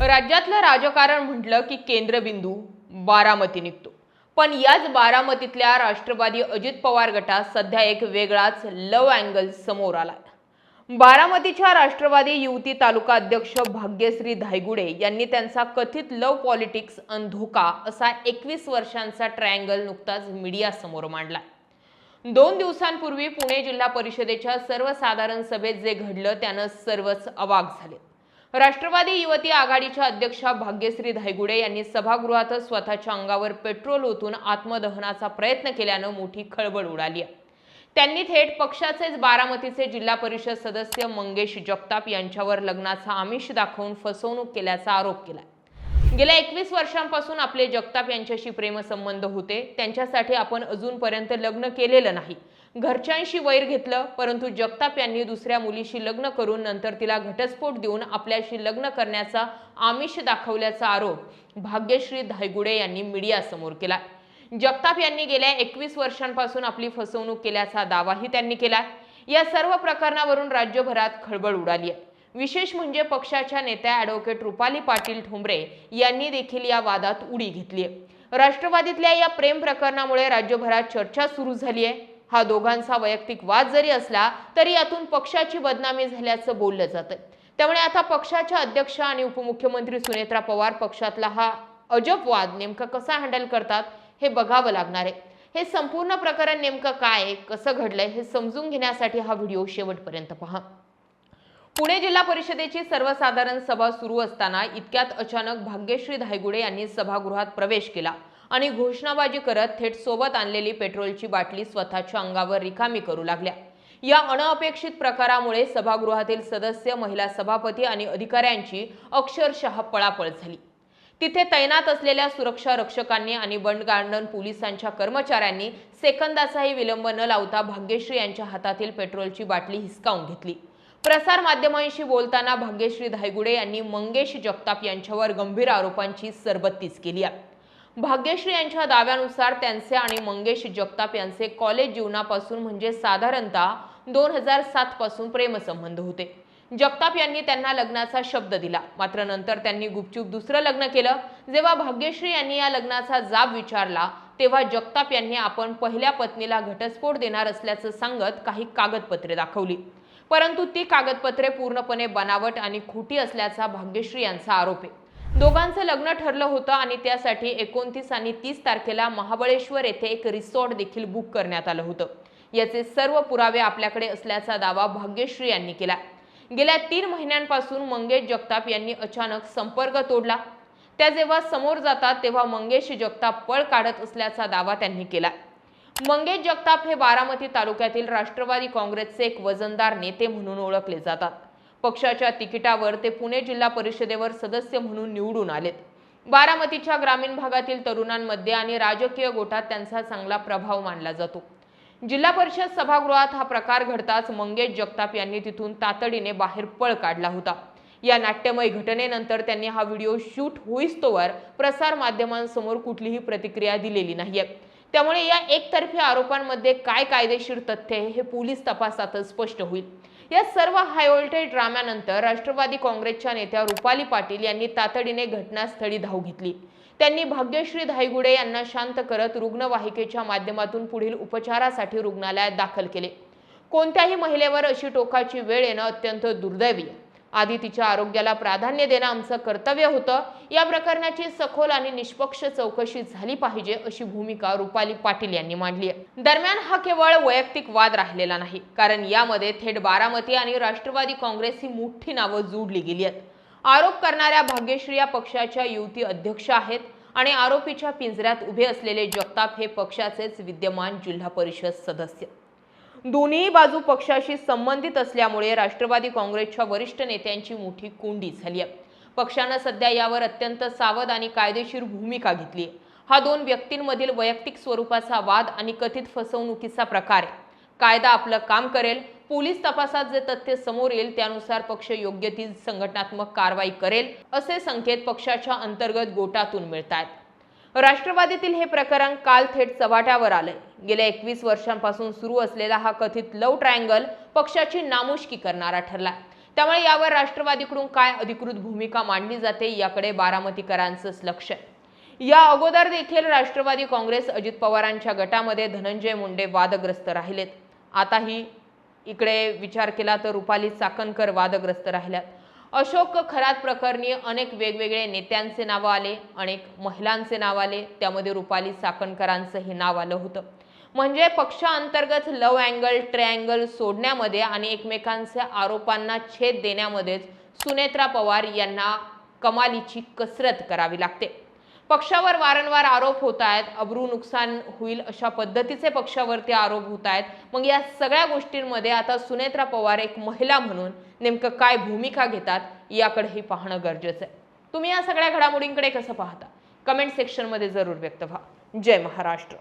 राज्यातलं राजकारण म्हटलं की केंद्रबिंदू बारामती निघतो. पण याच बारामतीतल्या राष्ट्रवादी अजित पवार गटात सध्या एक वेगळाच लव अँगल समोर आलाय. बारामतीच्या राष्ट्रवादी युवती तालुका अध्यक्ष भाग्यश्री धायगुडे यांनी त्यांचा कथित लव पॉलिटिक्स अन धोका असा 21 वर्षांचा ट्रायंगल नुकताच मीडिया समोर मांडला. 2 दिवसांपूर्वी पुणे जिल्हा परिषदेच्या सर्वसाधारण सभेत जे घडलं त्यानं सर्वच अवाक झाले. राष्ट्रवादी युवती आघाडीच्या अध्यक्षा भाग्यश्री धायगुडे यांनी सभागृहातच स्वतःच्या अंगावर पेट्रोल ओतून आत्मदहनाचा प्रयत्न केल्यानं मोठी खळबळ उडाली आहे. त्यांनी थेट पक्षाचेच बारामतीचे जिल्हा परिषद सदस्य मंगेश जगताप यांच्यावर लग्नाचा आमिष दाखवून फसवणूक केल्याचा आरोप केला. गेल्या 21 वर्षांपासून आपले जगताप यांच्याशी प्रेमसंबंध होते. त्यांच्यासाठी आपण अजूनपर्यंत लग्न केलेलं नाही. घरच्यांशी वैर घेतलं, परंतु जगताप यांनी दुसऱ्या मुलीशी लग्न करून नंतर तिला घटस्फोट देऊन आपल्याशी लग्न करण्याचा आमिष दाखवल्याचा आरोप भाग्यश्री धायगुडे यांनी मीडियासमोर केला. जगताप यांनी गेल्या 21 वर्षांपासून आपली फसवणूक केल्याचा दावाही त्यांनी केला. या सर्व प्रकरणावरून राज्यभरात खळबळ उडाली आहे. विशेष म्हणजे पक्षाच्या नेत्या ॲडव्होकेट रुपाली पाटील ठोंबरे यांनी देखील या वादात उडी घेतली आहे. राष्ट्रवादीतल्या या प्रेम प्रकरणामुळे राज्यभरात चर्चा सुरू झाली आहे. हा दोघांचा वैयक्तिक वाद जरी असला तरी यातून पक्षाची बदनामी झाल्याचं बोललं जातं. त्यामुळे आता पक्षाच्या अध्यक्ष आणि उपमुख्यमंत्री सुनेत्रा पवार पक्षातला हा अजब वाद नेमका कसा हँडल करतात हे बघावं लागणार आहे. हे संपूर्ण प्रकरण नेमकं काय आहे, कसं घडलंय हे समजून घेण्यासाठी हा व्हिडिओ शेवटपर्यंत पहा. पुणे जिल्हा परिषदेची सर्वसाधारण सभा सुरू असताना इतक्यात अचानक भाग्यश्री धायगुडे यांनी सभागृहात प्रवेश केला आणि घोषणाबाजी करत थेट सोबत आणलेली पेट्रोलची बाटली स्वतःच्या अंगावर रिकामी करू लागल्या. या अनअपेक्षित प्रकारामुळे सभागृहातील सदस्य, महिला सभापती आणि अधिकाऱ्यांची अक्षरशः पळापळ झाली. तिथे तैनात असलेल्या सुरक्षा रक्षकांनी आणि बंड गार्डन पोलिसांच्या कर्मचाऱ्यांनी सेकंदाचाही विलंब न लावता भाग्यश्री यांच्या हातातील पेट्रोलची बाटली हिसकावून घेतली. प्रसार माध्यमांशी बोलताना भाग्यश्री धायगुडे यांनी मंगेश जगताप यांच्यावर गंभीर आरोपांची सरबत्तीस केली आहे. भाग्यश्री यांच्या दाव्यानुसार त्यांचे आणि मंगेश जगताप यांचे कॉलेज जीवनापासून म्हणजे साधारणतः 2007 पासून प्रेमसंबंध होते. जगताप यांनी त्यांना लग्नाचा शब्द दिला, मात्र नंतर त्यांनी गुपचूप दुसरं लग्न केलं. जेव्हा भाग्यश्री यांनी या लग्नाचा जाब विचारला तेव्हा जगताप यांनी आपण पहिल्या पत्नीला घटस्फोट देणार असल्याचं सांगत काही कागदपत्रे दाखवली, परंतु ती कागदपत्रे पूर्णपणे बनावट आणि खोटी असल्याचा भाग्यश्री यांचा आरोप आहे. दोघांचं लग्न ठरलं होतं आणि त्यासाठी 29 आणि 30 तारखेला महाबळेश्वर येथे एक रिसॉर्ट देखील बुक करण्यात आलं होतं. याचे सर्व पुरावे आपल्याकडे असल्याचा दावा भाग्यश्री यांनी केला. गेल्या 3 महिन्यांपासून मंगेश जगताप यांनी अचानक संपर्क तोडला. त्या जेव्हा समोर जातात तेव्हा मंगेश जगताप पळ काढत असल्याचा दावा त्यांनी केला. मंगेश जगताप हे बारामती तालुक्यातील राष्ट्रवादी काँग्रेसचे एक वजनदार नेते म्हणून ओळखले जातात. पक्षाच्या तिकिटावर ते पुणे जिल्हा परिषदेवर सदस्य म्हणून निवडून आलेत. बारामतीच्या ग्रामीण भागातील तरुणांमध्ये आणि राजकीय गोटात त्यांचा चांगला प्रभाव मानला जातो. जिल्हा परिषद सभागृहात हा प्रकार घडताच मंगेश जगताप यांनी तिथून तातडीने बाहेर पळ काढला होता. या नाट्यमय घटनेनंतर त्यांनी हा व्हिडिओ शूट होईस्तोवर प्रसार माध्यमांसमोर कुठलीही प्रतिक्रिया दिलेली नाहीये. त्यामुळे या एकतर्फी आरोपांमध्ये काय कायदेशीर तथ्य आहे हे पोलीस तपासातच स्पष्ट होईल. या सर्व हाय व्होल्टेज ड्राम्यानंतर राष्ट्रवादी काँग्रेसच्या नेत्या रुपाली पाटील यांनी तातडीने घटनास्थळी धाव घेतली. त्यांनी भाग्यश्री धायगुडे यांना शांत करत रुग्णवाहिकेच्या माध्यमातून पुढील उपचारासाठी रुग्णालयात दाखल केले. कोणत्याही महिलेवर अशी टोकाची वेळ येणं अत्यंत दुर्दैवी आहे. आधी तिच्या आरोग्याला प्राधान्य देणं आमचं कर्तव्य होतं. या प्रकरणाची सखोल आणि निष्पक्ष चौकशी झाली पाहिजे अशी भूमिका रुपाली पाटील यांनी मांडली आहे. दरम्यान हा केवळ वैयक्तिक वाद राहिलेला नाही, कारण यामध्ये थेट बारामती आणि राष्ट्रवादी काँग्रेस ही मोठी नावं जोडली गेली आहेत. आरोप करणाऱ्या भाग्यश्री या पक्षाच्या युवती अध्यक्ष आहेत आणि आरोपीच्या पिंजऱ्यात उभे असलेले जगताप हे पक्षाचेच विद्यमान जिल्हा परिषद सदस्य. दोन्ही बाजू पक्षाशी संबंधित असल्यामुळे राष्ट्रवादी काँग्रेसच्या वरिष्ठ नेत्यांची मोठी कोंडी झाली आहे. पक्षानं सध्या यावर अत्यंत सावध आणि कायदेशीर भूमिका घेतली आहे. हा 2 व्यक्तींमधील वैयक्तिक स्वरूपाचा वाद आणि कथित फसवणुकीचा प्रकार आहे. कायदा आपलं काम करेल. पोलीस तपासात जे तथ्य समोर येईल त्यानुसार पक्ष योग्य ती संघटनात्मक कारवाई करेल असे संकेत पक्षाच्या अंतर्गत गोटातून मिळतात. राष्ट्रवादीतील हे प्रकरण काल थेट चव्हाट्यावर आलंय. गेल्या 21 वर्षांपासून सुरू असलेला हा कथित लव ट्रायंगल पक्षाची नामुष्की करणारा ठरला. त्यामुळे यावर राष्ट्रवादीकडून काय अधिकृत भूमिका मांडली जाते याकडे बारामतीकरांचंच लक्ष आहे। या अगोदर देखील राष्ट्रवादी काँग्रेस अजित पवारांच्या गटामध्ये धनंजय मुंडे वादग्रस्त राहिलेत। आताही इकडे विचार केला तर रुपाली चाकणकर वादग्रस्त राहिल्यात। अशोक खरात प्रकरणी अनेक वेगवेगळे नेत्यांचे नाव आले, अनेक महिलांचे नाव आले, त्यामध्ये रुपाली चाकणकरांचंही नाव आलं होतं। म्हणजे पक्षांतर्गत लव अँगल ट्रायंगल सोडण्यामध्ये आणि एकमेकांच्या आरोपांना छेद देण्यामध्येच सुनेत्रा पवार यांना कमालीची कसरत करावी लागते। पक्षावर वारंवार आरोप होत आहेत, अब्रू नुकसान होईल अशा पद्धतीचे पक्षावरती आरोप होत आहेत। मग या सगळ्या गोष्टींमध्ये आता सुनेत्रा पवार एक महिला म्हणून नेमकं काय भूमिका घेतात याकडेही पाहणं गरजेचं आहे। तुम्ही या सगळ्या घडामोडींकडे कसं पाहता? कमेंट सेक्शनमध्ये जरूर व्यक्त व्हा। जय महाराष्ट्र।